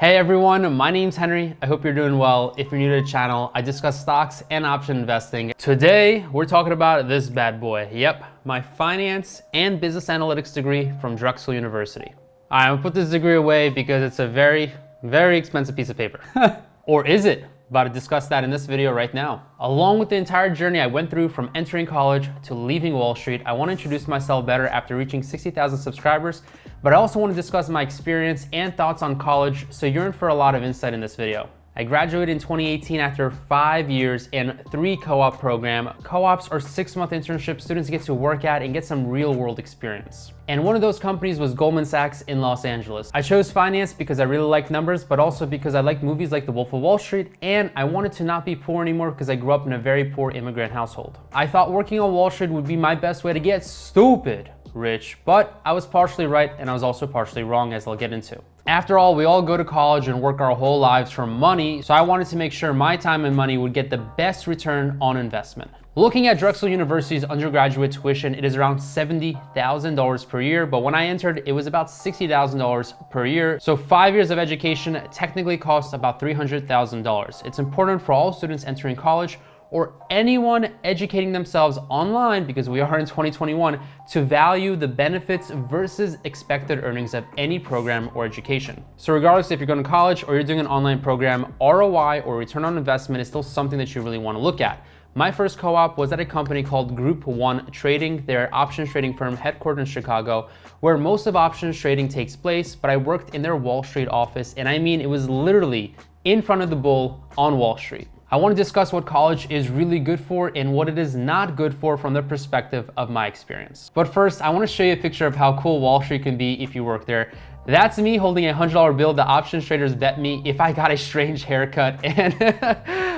Hey everyone, my name's Henry. I hope you're doing well. If you're new to the channel, I discuss stocks and option investing. Today, we're talking about this bad boy. Yep, my finance and business analytics degree from Drexel University. I'm gonna put this degree away because it's a very, very expensive piece of paper. Or is it? About to discuss that in this video right now. Along with the entire journey I went through from entering college to leaving Wall Street, I want to introduce myself better after reaching 60,000 subscribers, but I also want to discuss my experience and thoughts on college, so you're in for a lot of insight in this video. I graduated in 2018 after 5 years and 3 co-op program. Co-ops are 6-month internships students get to work at and get some real world experience. And one of those companies was Goldman Sachs in Los Angeles. I chose finance because I really like numbers, but also because I like movies like The Wolf of Wall Street, and I wanted to not be poor anymore because I grew up in a very poor immigrant household. I thought working on Wall Street would be my best way to get stupid rich, but I was partially right and I was also partially wrong, as I'll get into. After all, we all go to college and work our whole lives for money, so I wanted to make sure my time and money would get the best return on investment. Looking at Drexel University's undergraduate tuition, it is around $70,000 per year, but when I entered, it was about $60,000 per year. So 5 years of education technically costs about $300,000. It's important for all students entering college or anyone educating themselves online, because we are in 2021, to value the benefits versus expected earnings of any program or education. So regardless if you're going to college or you're doing an online program, ROI or return on investment is still something that you really want to look at. My first co-op was at a company called Group 1 Trading. They're an options trading firm headquartered in Chicago, where most of options trading takes place, but I worked in their Wall Street office, and I mean, it was literally in front of the bull on Wall Street. I want to discuss what college is really good for and what it is not good for from the perspective of my experience. But first, I want to show you a picture of how cool Wall Street can be if you work there. That's me holding a $100 bill. The options traders bet me if I got a strange haircut, and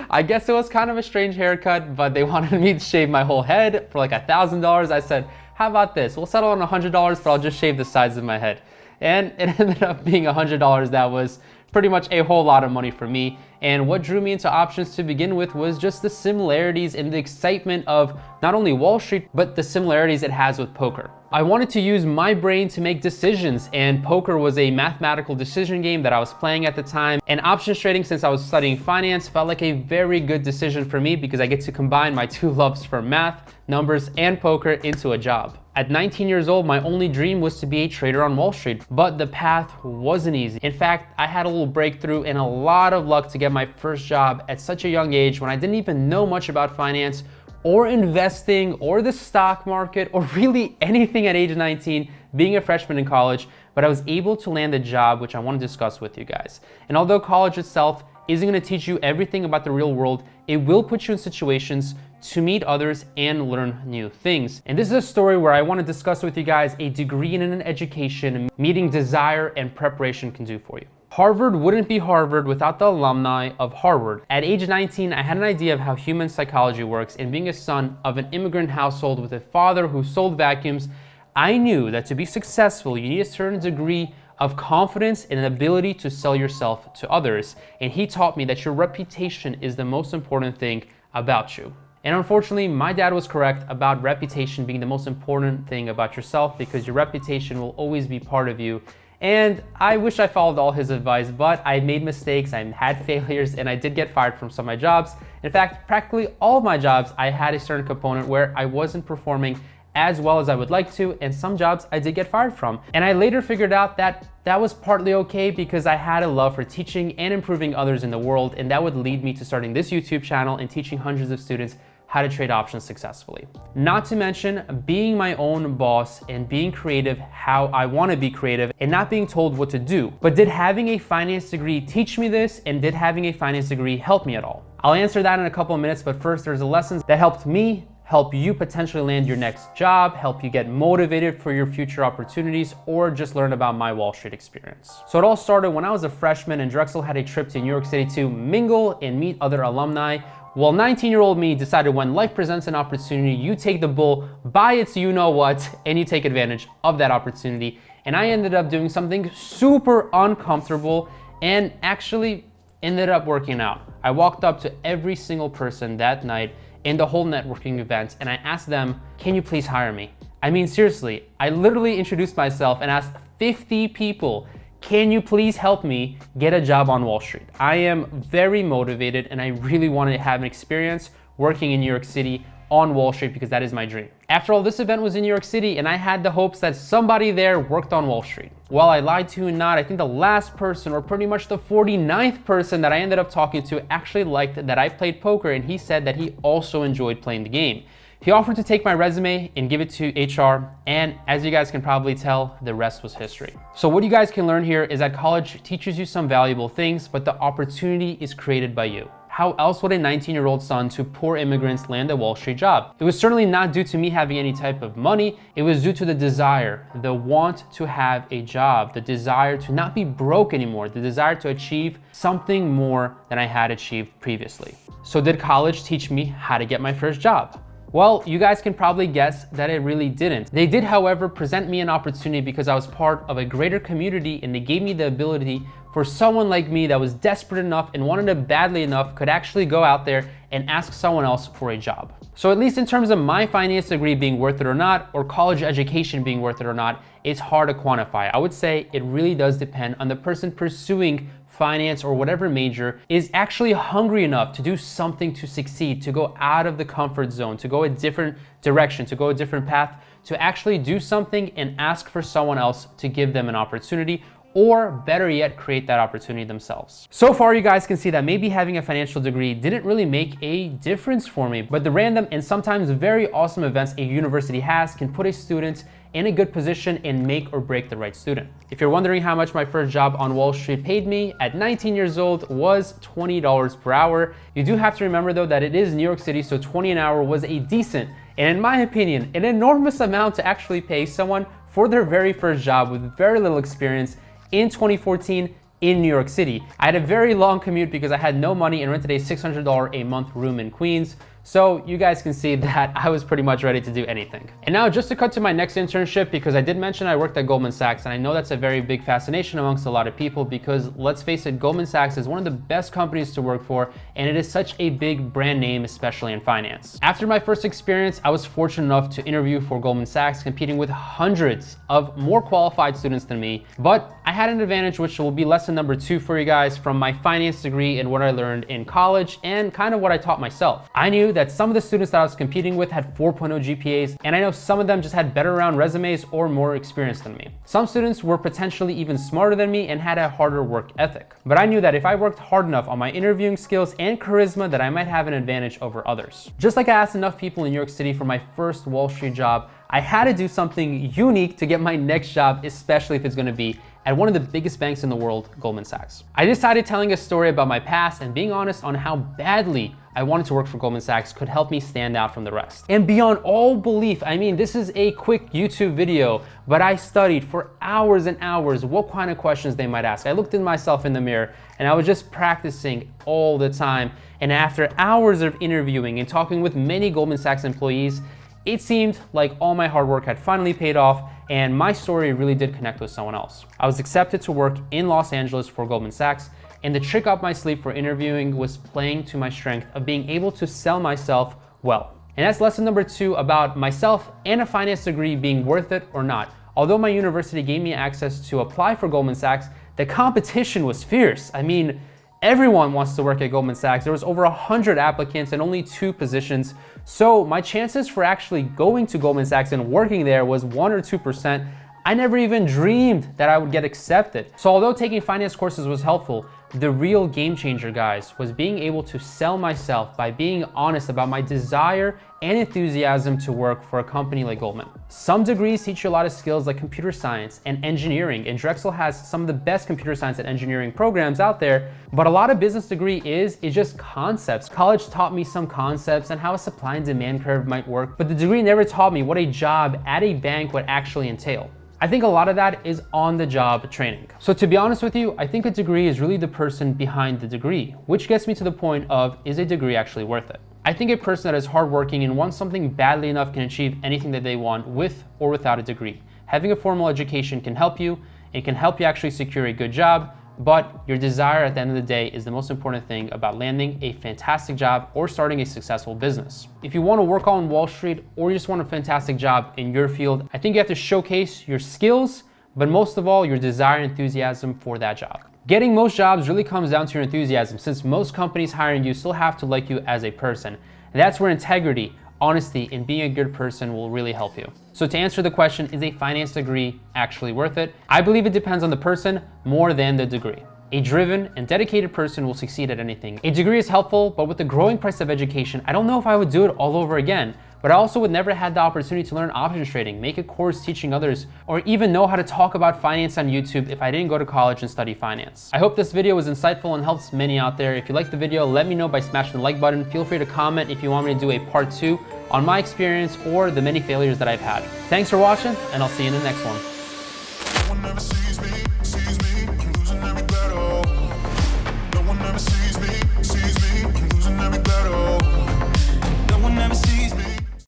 I guess it was kind of a strange haircut, but they wanted me to shave my whole head for like $1,000. I said, how about this? We'll settle on $100, but I'll just shave the sides of my head. And it ended up being $100. That was pretty much a whole lot of money for me. And what drew me into options to begin with was just the similarities and the excitement of not only Wall Street, but the similarities it has with poker. I wanted to use my brain to make decisions, and poker was a mathematical decision game that I was playing at the time. And options trading, since I was studying finance, felt like a very good decision for me because I get to combine my 2 loves for math, numbers, and poker into a job. At 19 years old, my only dream was to be a trader on Wall Street, but the path wasn't easy. In fact, I had a little breakthrough and a lot of luck to get my first job at such a young age when I didn't even know much about finance or investing or the stock market or really anything at age 19, being a freshman in college, but I was able to land a job which I want to discuss with you guys. And although college itself isn't going to teach you everything about the real world, it will put you in situations to meet others and learn new things. And this is a story where I want to discuss with you guys a degree in an education, meeting desire and preparation can do for you. Harvard wouldn't be Harvard without the alumni of Harvard. At age 19, I had an idea of how human psychology works, and being a son of an immigrant household with a father who sold vacuums, I knew that to be successful, you need a certain degree of confidence and an ability to sell yourself to others. And he taught me that your reputation is the most important thing about you. And unfortunately, my dad was correct about reputation being the most important thing about yourself, because your reputation will always be part of you. And I wish I followed all his advice, but I made mistakes, I had failures, and I did get fired from some of my jobs. In fact, practically all of my jobs, I had a certain component where I wasn't performing as well as I would like to, and some jobs I did get fired from. And I later figured out that that was partly okay because I had a love for teaching and improving others in the world, and that would lead me to starting this YouTube channel and teaching hundreds of students how to trade options successfully. Not to mention being my own boss and being creative how I want to be creative and not being told what to do. But did having a finance degree teach me this, and did having a finance degree help me at all? I'll answer that in a couple of minutes, but first there's the lessons that helped me help you potentially land your next job, help you get motivated for your future opportunities, or just learn about my Wall Street experience. So it all started when I was a freshman and Drexel had a trip to New York City to mingle and meet other alumni. Well, 19-year-old me decided when life presents an opportunity, you take the bull by its you-know-what, and you take advantage of that opportunity. And I ended up doing something super uncomfortable and actually ended up working out. I walked up to every single person that night in the whole networking event, and I asked them, can you please hire me? I mean, seriously, I literally introduced myself and asked 50 people, can you please help me get a job on Wall Street? I am very motivated and I really want to have an experience working in New York City on Wall Street because that is my dream. After all, this event was in New York City and I had the hopes that somebody there worked on Wall Street. Well, I lied to you not. I think the last person, or pretty much the 49th person that I ended up talking to, actually liked that I played poker, and he said that he also enjoyed playing the game. He offered to take my resume and give it to HR, and as you guys can probably tell, the rest was history. So what you guys can learn here is that college teaches you some valuable things, but the opportunity is created by you. How else would a 19-year-old son to poor immigrants land a Wall Street job? It was certainly not due to me having any type of money. It was due to the desire, the want to have a job, the desire to not be broke anymore, the desire to achieve something more than I had achieved previously. So did college teach me how to get my first job? Well, you guys can probably guess that it really didn't. They did, however, present me an opportunity because I was part of a greater community, and they gave me the ability for someone like me that was desperate enough and wanted it badly enough could actually go out there and ask someone else for a job. So at least in terms of my finance degree being worth it or not, or college education being worth it or not, it's hard to quantify. I would say it really does depend on the person pursuing finance or whatever major is actually hungry enough to do something to succeed, to go out of the comfort zone, to go a different direction, to go a different path, to actually do something and ask for someone else to give them an opportunity, or better yet, create that opportunity themselves. So far, you guys can see that maybe having a financial degree didn't really make a difference for me, but the random and sometimes very awesome events a university has can put a student in a good position and make or break the right student. If you're wondering how much my first job on Wall Street paid me at 19 years old was $20 per hour. You do have to remember though that it is New York City, so 20 an hour was a decent, and in my opinion, an enormous amount to actually pay someone for their very first job with very little experience in 2014 in New York City. I had a very long commute because I had no money and rented a $600 a month room in Queens. So you guys can see that I was pretty much ready to do anything. And now just to cut to my next internship, because I did mention I worked at Goldman Sachs, and I know that's a very big fascination amongst a lot of people because let's face it, Goldman Sachs is one of the best companies to work for, and it is such a big brand name, especially in finance. After my first experience, I was fortunate enough to interview for Goldman Sachs, competing with hundreds of more qualified students than me, but I had an advantage, which will be lesson number 2 for you guys from my finance degree and what I learned in college and kind of what I taught myself. I knew that some of the students that I was competing with had 4.0 GPAs, and I know some of them just had better round resumes or more experience than me. Some students were potentially even smarter than me and had a harder work ethic. But I knew that if I worked hard enough on my interviewing skills and charisma, that I might have an advantage over others. Just like I asked enough people in New York City for my first Wall Street job, I had to do something unique to get my next job, especially if it's gonna be at one of the biggest banks in the world, Goldman Sachs. I decided telling a story about my past and being honest on how badly I wanted to work for Goldman Sachs could help me stand out from the rest. And beyond all belief, I mean, this is a quick YouTube video, but I studied for hours and hours what kind of questions they might ask. I looked at myself in the mirror and I was just practicing all the time. And after hours of interviewing and talking with many Goldman Sachs employees, it seemed like all my hard work had finally paid off, and my story really did connect with someone else. I was accepted to work in Los Angeles for Goldman Sachs, and the trick up my sleeve for interviewing was playing to my strength of being able to sell myself well. And that's lesson number 2 about myself and a finance degree being worth it or not. Although my university gave me access to apply for Goldman Sachs, the competition was fierce. I mean, everyone wants to work at Goldman Sachs. There was over 100 applicants and only 2 positions. So my chances for actually going to Goldman Sachs and working there was 1 or 2%. I never even dreamed that I would get accepted. So although taking finance courses was helpful, the real game changer, guys, was being able to sell myself by being honest about my desire and enthusiasm to work for a company like Goldman. Some degrees teach you a lot of skills like computer science and engineering, and Drexel has some of the best computer science and engineering programs out there, but a lot of business degree is just concepts. College taught me some concepts and how a supply and demand curve might work, but the degree never taught me what a job at a bank would actually entail. I think a lot of that is on-the-job training. So to be honest with you, I think a degree is really the person behind the degree, which gets me to the point of, is a degree actually worth it? I think a person that is hardworking and wants something badly enough can achieve anything that they want with or without a degree. Having a formal education can help you. It can help you actually secure a good job, but your desire at the end of the day is the most important thing about landing a fantastic job or starting a successful business. If you want to work on Wall Street or you just want a fantastic job in your field, I think you have to showcase your skills, but most of all, your desire and enthusiasm for that job. Getting most jobs really comes down to your enthusiasm, since most companies hiring you still have to like you as a person. And that's where integrity, honesty, and being a good person will really help you. So to answer the question, is a finance degree actually worth it? I believe it depends on the person more than the degree. A driven and dedicated person will succeed at anything. A degree is helpful, but with the growing price of education, I don't know if I would do it all over again. But I also would never had the opportunity to learn options trading, make a course teaching others, or even know how to talk about finance on YouTube if I didn't go to college and study finance. I hope this video was insightful and helps many out there. If you liked the video, let me know by smashing the like button. Feel free to comment if you want me to do a part 2 on my experience or the many failures that I've had. Thanks for watching, and I'll see you in the next one.